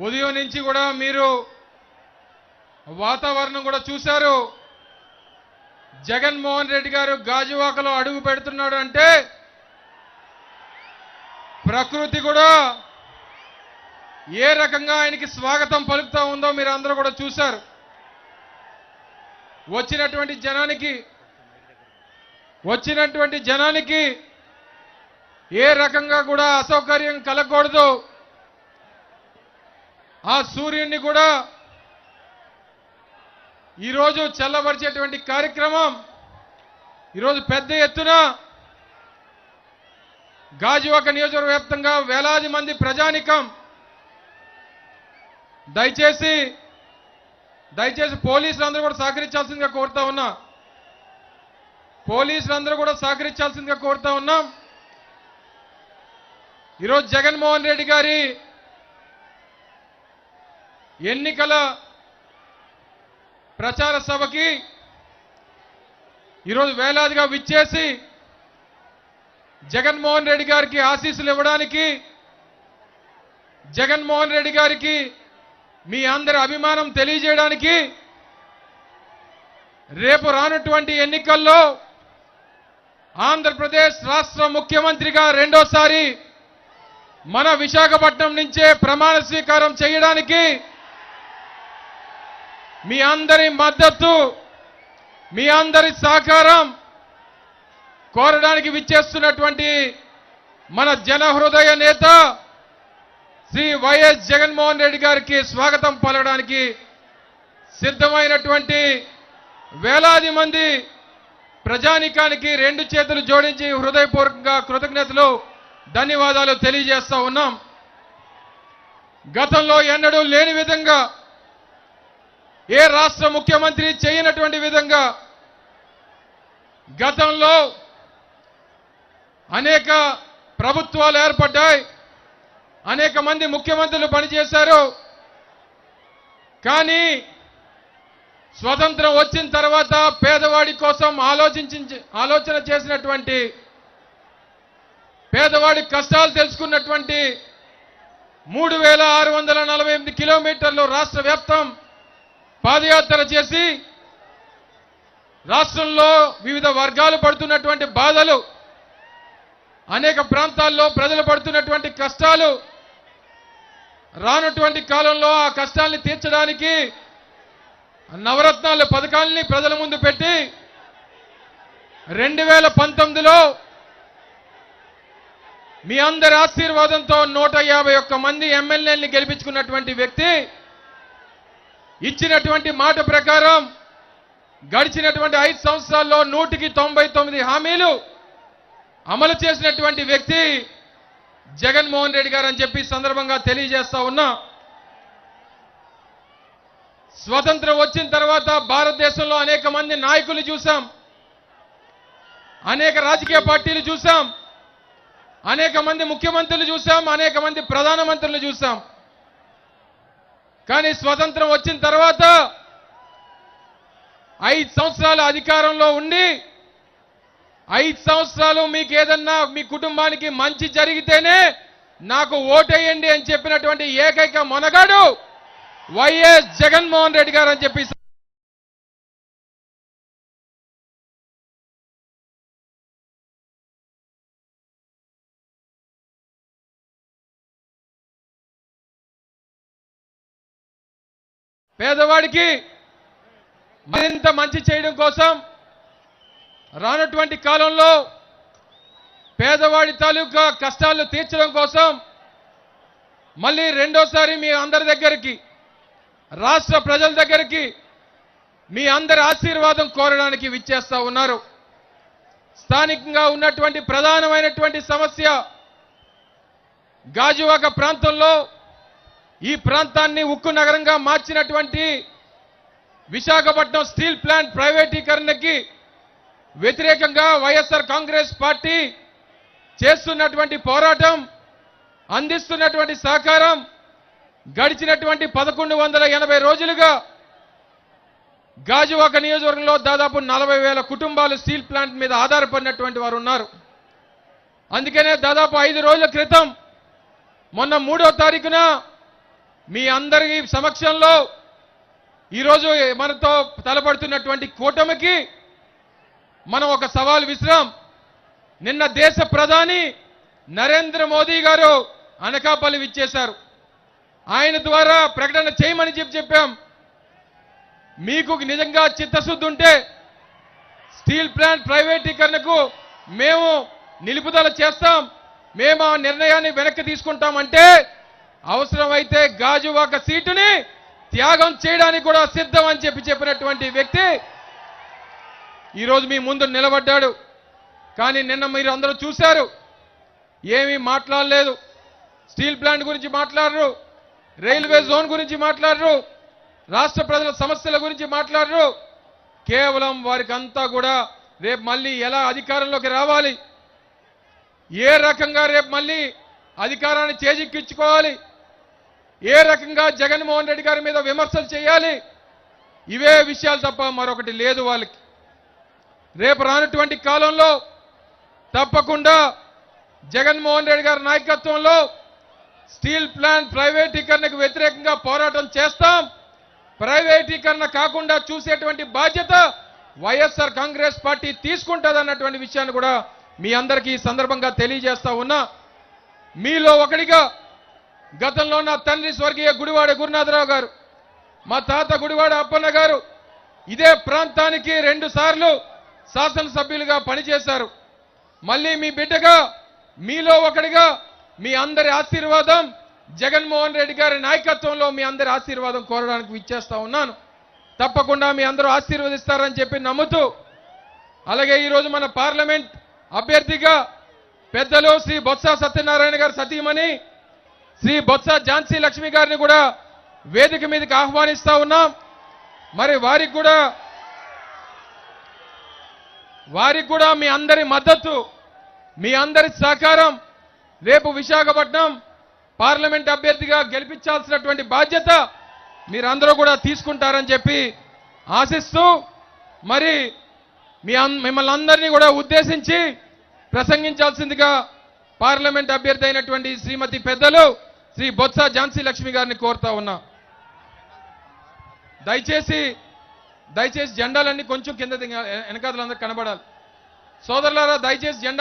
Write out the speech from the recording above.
ఉదయం నుంచి కూడా మీరు వాతావరణం కూడా చూశారు. జగన్మోహన్ రెడ్డి గారు గాజువాకలో అడుగు పెడుతున్నాడు అంటే ప్రకృతి కూడా ఏ రకంగా ఆయనకి స్వాగతం పలుకుతా ఉందో మీరు అందరూ కూడా చూశారు. వచ్చినటువంటి జనానికి ఏ రకంగా కూడా అసౌకర్యం కలగకూడదు. ఆ సూర్యుడిని కూడా ఈరోజు చల్లబరిచేటువంటి కార్యక్రమం ఈరోజు పెద్ద ఎత్తున గాజువాక నియోజకవర్గ వ్యాప్తంగా వేలాది మంది ప్రజానికం దయచేసి పోలీసులందరూ కూడా సహకరించాల్సిందిగా కోరుతా ఉన్నా. ఈరోజు జగన్మోహన్ రెడ్డి గారి ఎన్నికల ప్రచార సభకి ఈరోజు వేలాదిగా విచ్చేసి జగన్మోహన్ రెడ్డి గారికి ఆశీస్సులు ఇవ్వడానికి, జగన్మోహన్ రెడ్డి గారికి మీ అందరి అభిమానం తెలియజేయడానికి రేపు రానటువంటి ఎన్నికల్లో ఆంధ్రప్రదేశ్ రాష్ట్ర ముఖ్యమంత్రిగా రెండోసారి మన విశాఖపట్నం నుంచే ప్రమాణ స్వీకారం చేయడానికి మీ అందరి మద్దతు, మీ అందరి సహకారం కోరడానికి విచ్చేస్తున్నటువంటి మన జనహృదయ నేత శ్రీ వైఎస్ జగన్మోహన్ రెడ్డి గారికి స్వాగతం పలకడానికి సిద్ధమైనటువంటి వేలాది మంది ప్రజానికానికి రెండు చేతులు జోడించి హృదయపూర్వకంగా కృతజ్ఞతలు, ధన్యవాదాలు తెలియజేస్తా ఉన్నాం. గతంలో ఎన్నడూ లేని విధంగా, ఏ రాష్ట్ర ముఖ్యమంత్రి చేయనటువంటి విధంగా గతంలో అనేక ప్రభుత్వాలు ఏర్పడ్డాయి, అనేక మంది ముఖ్యమంత్రులు పనిచేశారు. కానీ స్వతంత్రం వచ్చిన తర్వాత పేదవాడి కోసం ఆలోచన చేసినటువంటి, పేదవాడి కష్టాలు తెలుసుకున్నటువంటి 3648 కిలోమీటర్లు రాష్ట్ర వ్యాప్తం పాదయాత్ర చేసి రాష్ట్రంలో వివిధ వర్గాలు పడుతున్నటువంటి బాధలు, అనేక ప్రాంతాల్లో ప్రజలు పడుతున్నటువంటి కష్టాలు, రానటువంటి కాలంలో ఆ కష్టాల్ని తీర్చడానికి నవరత్నాల పథకాల్ని ప్రజల ముందు పెట్టి 2019లో మీ అందరి ఆశీర్వాదంతో 151 మంది ఎమ్మెల్యేల్ని గెలిపించుకున్నటువంటి వ్యక్తి ఇచ్చినటువంటి మాట ప్రకారం గడిచినటువంటి 5 సంవత్సరాల్లో 199 హామీలు అమలు చేసినటువంటి వ్యక్తి జగన్మోహన్ రెడ్డి గారు అని చెప్పి సందర్భంగా తెలియజేస్తా ఉన్నా. స్వతంత్రం వచ్చిన తర్వాత భారతదేశంలో అనేక మంది నాయకులు చూసాం, అనేక రాజకీయ పార్టీలు చూసాం, అనేక మంది ముఖ్యమంత్రులు చూసాం, అనేక మంది ప్రధానమంత్రులు చూసాం. కానీ స్వతంత్రం వచ్చిన తర్వాత 5 సంవత్సరాల అధికారంలో ఉండి 5 సంవత్సరాలు మీకు ఏదన్నా మీ కుటుంబానికి మంచి జరిగితేనే నాకు ఓటేయండి అని చెప్పినటువంటి ఏకైక మొనగాడు వైఎస్ జగన్మోహన్ రెడ్డి గారు అని చెప్పి పేదవాడికి మరింత మంచి చేయడం కోసం, రానటువంటి కాలంలో పేదవాడి తాలూకా కష్టాలు తీర్చడం కోసం మళ్ళీ రెండోసారి మీ అందరి దగ్గరికి, రాష్ట్ర ప్రజల దగ్గరికి మీ అందరి ఆశీర్వాదం కోరడానికి విచ్చేస్తా ఉన్నారు. స్థానికంగా ఉన్నటువంటి ప్రధానమైనటువంటి సమస్య గాజువాక ప్రాంతంలో, ఈ ప్రాంతాన్ని ఉక్కు నగరంగా మార్చినటువంటి విశాఖపట్నం స్టీల్ ప్లాంట్ ప్రైవేటీకరణకి వ్యతిరేకంగా వైఎస్ఆర్ కాంగ్రెస్ పార్టీ చేస్తున్నటువంటి పోరాటం, అందిస్తున్నటువంటి సహకారం గడిచినటువంటి 1180 రోజులుగా గాజువాక నియోజకవర్గంలో దాదాపు 40,000 కుటుంబాలు స్టీల్ ప్లాంట్ మీద ఆధారపడినటువంటి వారు ఉన్నారు. అందుకనే దాదాపు 5 రోజుల క్రితం మొన్న 3వ తారీఖున మీ అందరి సమక్షంలో ఈరోజు మనతో తలపడుతున్నటువంటి కూటమికి మనం ఒక సవాల్ విసిరాం. నిన్న దేశ ప్రధాని నరేంద్ర మోదీ గారు అనకాపల్లి విచ్చేశారు. ఆయన ద్వారా ప్రకటన చేయమని చెప్పాం. మీకు నిజంగా చిత్తశుద్ధి ఉంటే స్టీల్ ప్లాంట్ ప్రైవేటీకరణకు మేము నిలుపుదల చేస్తాం, మేము ఆ నిర్ణయాన్ని వెనక్కి తీసుకుంటామంటే అవసరమైతే గాజువాక సీటుని త్యాగం చేయడానికి కూడా సిద్ధం అని చెప్పినటువంటి వ్యక్తి ఈరోజు మీ ముందు నిలబడ్డాడు. కానీ నిన్న మీరు అందరూ చూశారు, ఏమీ మాట్లాడలేదు. స్టీల్ ప్లాంట్ గురించి మాట్లాడరు, రైల్వే జోన్ గురించి మాట్లాడరు, రాష్ట్ర ప్రజల సమస్యల గురించి మాట్లాడరు. కేవలం వారికి అంతా కూడా రేపు మళ్ళీ ఎలా అధికారంలోకి రావాలి, ఏ రకంగా రేపు మళ్ళీ అధికారాన్ని చేజిక్కించుకోవాలి, ఏ రకంగా జగన్మోహన్ రెడ్డి గారి మీద విమర్శలు చేయాలి, ఇవే విషయాలు తప్ప మరొకటి లేదు వాళ్ళకి. రేపు రానటువంటి కాలంలో తప్పకుండా జగన్మోహన్ రెడ్డి గారి నాయకత్వంలో స్టీల్ ప్లాంట్ ప్రైవేటీకరణకు వ్యతిరేకంగా పోరాటం చేస్తాం. ప్రైవేటీకరణ కాకుండా చూసేటువంటి బాధ్యత వైఎస్ఆర్ కాంగ్రెస్ పార్టీ తీసుకుంటుందన్నటువంటి విషయాన్ని కూడా మీ అందరికీ ఈ సందర్భంగా తెలియజేస్తా ఉన్నా. మీలో ఒకడిగా గతంలో నా తండ్రి స్వర్గీయ గుడివాడ గురునాథరావు గారు, మా తాత గుడివాడ అప్పన్న గారు ఇదే ప్రాంతానికి 2 సార్లు శాసనసభ్యులుగా పనిచేశారు. మళ్ళీ మీ బిడ్డగా, మీలో ఒకడిగా మీ అందరి ఆశీర్వాదం, జగన్మోహన్ రెడ్డి గారి నాయకత్వంలో మీ అందరి ఆశీర్వాదం కోరడానికి విచ్చేస్తా ఉన్నాను. తప్పకుండా మీ అందరూ ఆశీర్వదిస్తారని చెప్పి నమ్ముతూ, అలాగే ఈరోజు మన పార్లమెంట్ అభ్యర్థిగా పెద్దలు శ్రీ బొత్స సత్యనారాయణ గారు సతీమణి శ్రీ బొత్స ఝాన్సీ లక్ష్మి గారిని కూడా వేదిక మీదకి ఆహ్వానిస్తా ఉన్నాం. మరి వారికి కూడా మీ అందరి మద్దతు, మీ అందరి సహకారం రేపు విశాఖపట్నం పార్లమెంట్ అభ్యర్థిగా గెలిపించాల్సినటువంటి బాధ్యత మీరందరూ కూడా తీసుకుంటారని చెప్పి ఆశిస్తూ, మరి మిమ్మల్ని అందరినీ కూడా ఉద్దేశించి ప్రసంగించాల్సిందిగా పార్లమెంట్ అభ్యర్థి అయినటువంటి శ్రీమతి పెద్దలు శ్రీ బొత్స ఝాన్సీ లక్ష్మి గారిని కోరుతా ఉన్నా. దయచేసి జెండాలన్నీ కొంచెం కింద వెనకాతలందరూ కనబడాలి. సోదరులారా, దయచేసి జెండా